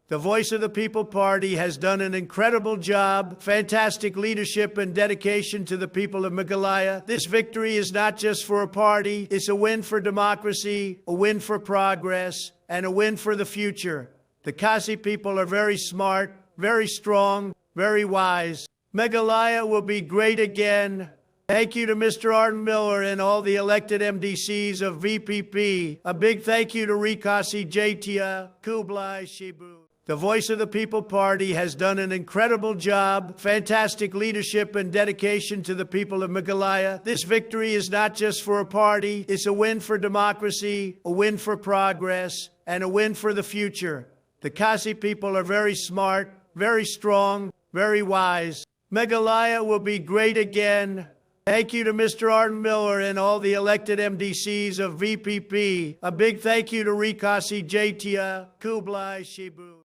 The Voice of the People Party has done an incredible job, fantastic leadership and dedication to the people of Meghalaya. This victory is not just for a party, it's a win for democracy, a win for progress, and a win for the future. The Kasi people are very smart, very strong, very wise. Meghalaya will be great again. Thank you to Mr. Arden Miller and all the elected MDCs of VPP. A big thank you to Rikasi Jaitia, Kublai Shibu. The Voice of the People Party has done an incredible job, fantastic leadership and dedication to the people of Meghalaya. This victory is not just for a party, it's a win for democracy, a win for progress, and a win for the future. The Kasi people are very smart, very strong, very wise. Meghalaya will be great again. Thank you to Mr. Arden Miller and all the elected MDCs of VPP. A big thank you to Rikasi Jaitia, Kublai Shibu.